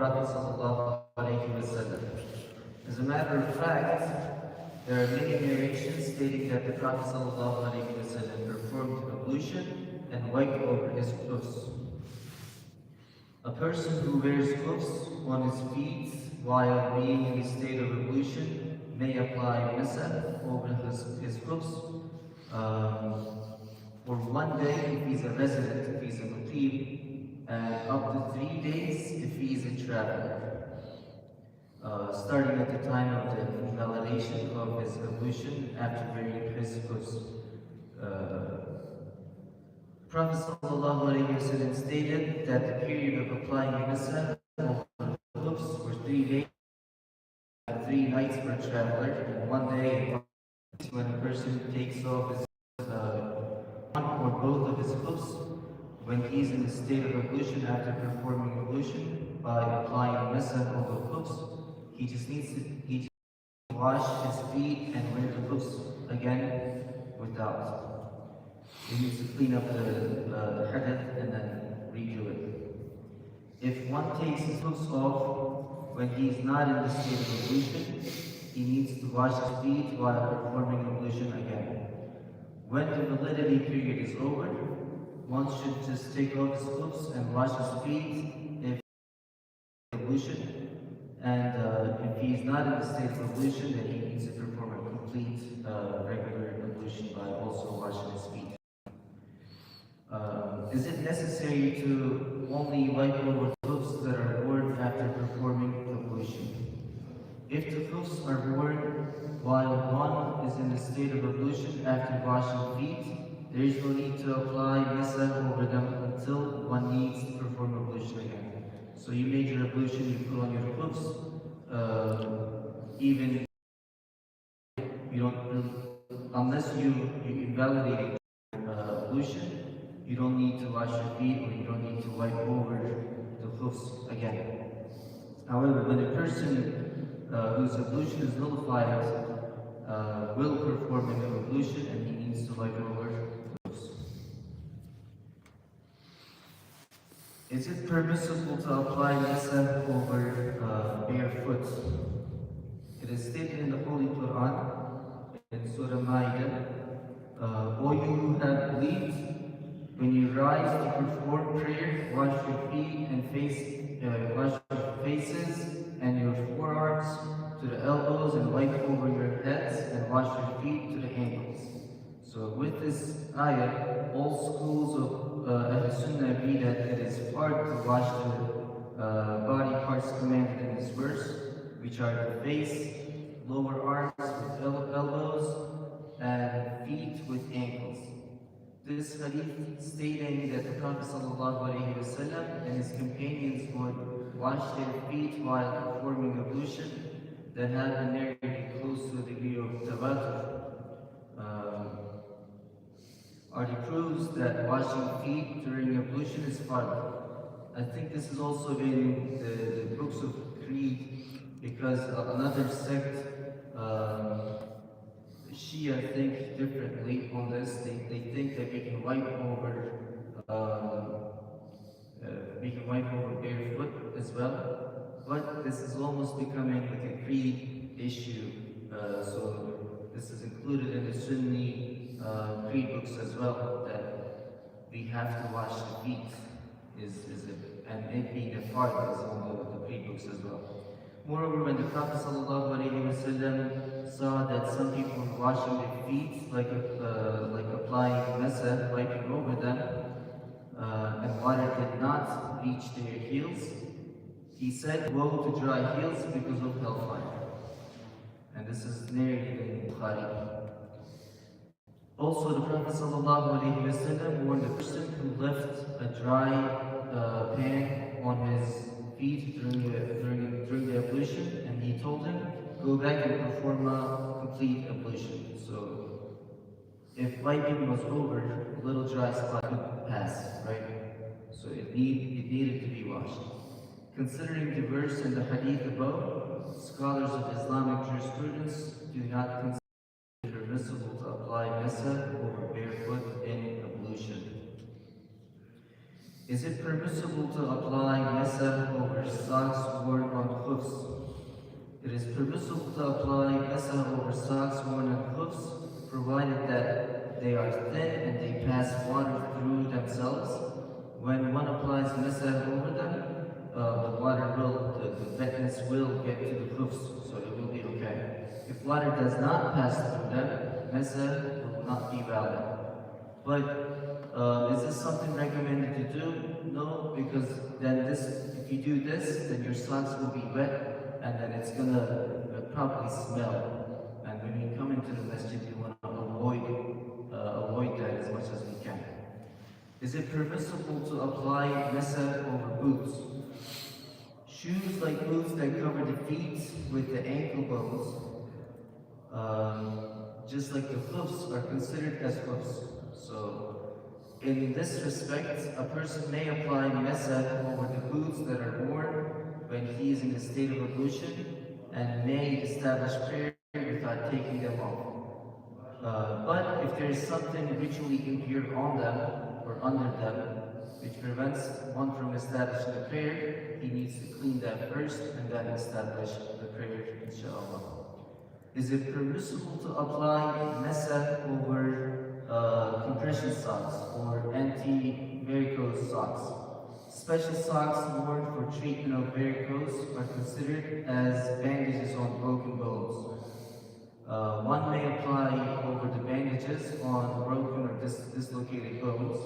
Prophet ﷺ. As a matter of fact, there are many narrations stating that the Prophet ﷺ performed ablution and wiped over his clothes. A person who wears clothes on his feet while being in a state of ablution may apply masa over his clothes for one day if he's a resident, if he's a muqim, and up to 3 days if he is a traveler. Starting at the time of the invalidation of his ablution after wearing his clothes. Prophet ﷺ stated that the period of applying masa over the clothes were 3 days, 3 nights for a traveler, and 1 day when a person takes off his one or both of his clothes when he's in a state of ablution after performing ablution by applying masa over clothes. He just needs to wash his feet and wear the clothes again without. He needs to clean up the hadith and then redo it. If one takes his clothes off when he is not in the state of ablution, he needs to wash his feet while performing ablution again. When the validity period is over, one should just take off his clothes and wash his feet if ablution. And if he is not in the state of ablution, then he needs to perform a complete regular ablution by also washing his feet. Is it necessary to only wipe over clothes that are worn after performing ablution? If the clothes are worn while one is in the state of ablution after washing feet, there is no need to apply masa over them until one needs to perform ablution again. So you made your ablution, you put on your clothes, even you don't, unless you invalidate ablution, you don't need to wash your feet or you don't need to wipe over the clothes again. However, when a person whose ablution is nullified will perform an ablution and he needs to wipe over the clothes. Is it permissible to apply masa over barefoot? It is stated in the Holy Quran, in Surah Ma'idah, O you who have believed, when you rise to perform prayer, wash your feet and wash your faces and your forearms to the elbows and wipe over your heads and wash your feet to the ankles. So with this ayah, all schools of Ahl Sunnah agree that it is hard to wash the body parts commanded in this verse, which are the face, lower arms with elbows, and feet with ankles. This hadith stating that the Prophet ﷺ and his companions would wash their feet while performing ablution that have been narrated close to a degree of tawatur are the proofs that washing feet during ablution is fard. I think this is also in the books of Creed because another sect Shia think differently on this. They think that we can wipe over barefoot as well, but this is almost becoming like a creed issue. So this is included in the Sunni creed books as well that we have to wash the feet and it being a part is on the creed books as well. Moreover, when the Prophet ﷺ saw that some people were washing their feet, like applying masa, wiping over them, and water did not reach their heels, he said, woe to dry heels because of hellfire. And this is narrated in Bukhari. Also, the Prophet ﷺ warned the person who left a dry pan on his feet during the ablution, and he told him, go back and perform a complete ablution. So, if wiping was over, a little dry spot could pass, right? So it needed to be washed. Considering the verse and the hadith above, scholars of Islamic jurisprudence do not consider it permissible to apply masa over barefoot in ablution. Is it permissible to apply masa over socks hoofs. It is permissible to apply mesah over socks worn on hoofs, provided that they are thin and they pass water through themselves. When one applies mesah over them, the wetness will get to the hoofs, so it will be okay. If water does not pass through them, mesah will not be valid. But is this something recommended to do? No, because then if you do this, then your socks will be wet, and then it's gonna probably smell. And when you come into the masjid, you want to avoid that as much as we can. Is it permissible to apply mesah over boots? Shoes like boots that cover the feet with the ankle bones, just like the hoofs, are considered as hoofs. So, in this respect, a person may apply mesah over the boots that are worn when he is in a state of ablution and may establish prayer without taking them off. But if there is something ritually impure on them or under them, which prevents one from establishing the prayer, he needs to clean that first and then establish the prayer, inshallah. Is it permissible to apply mesah over compression socks or anti-varicose socks? Special socks worn for treatment of varicose are considered as bandages on broken bones. One may apply over the bandages on broken or dislocated bones.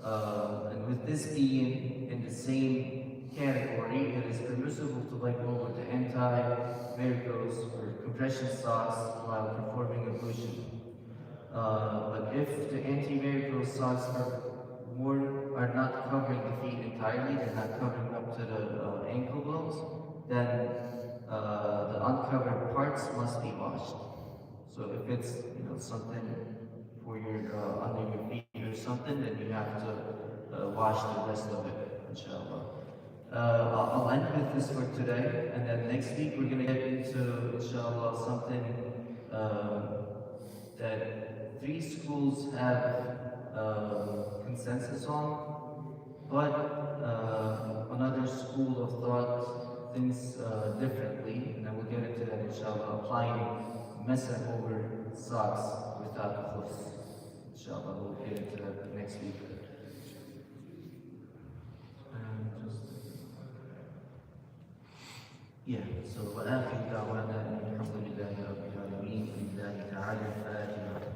And with this being in the same category, it is permissible to wipe over the anti-varicose or compression socks while performing ablution. But if the anti-varicose socks are not covering the feet entirely, they're not covering up to the ankle bones, then the uncovered parts must be washed. So if it's something for your under your feet or something, then you have to wash the rest of it, inshallah. I'll end with this for today, and then next week we're going to get into, inshallah, something that three schools have consensus on, but another school of thought thinks differently, and then we'll get into that, inshallah, applying mesah over socks without the hoofs. Inshallah, we'll get into that next week. So وآخر دعوانا أن الحمد لله رب العالمين لله تعالى الفاتحة.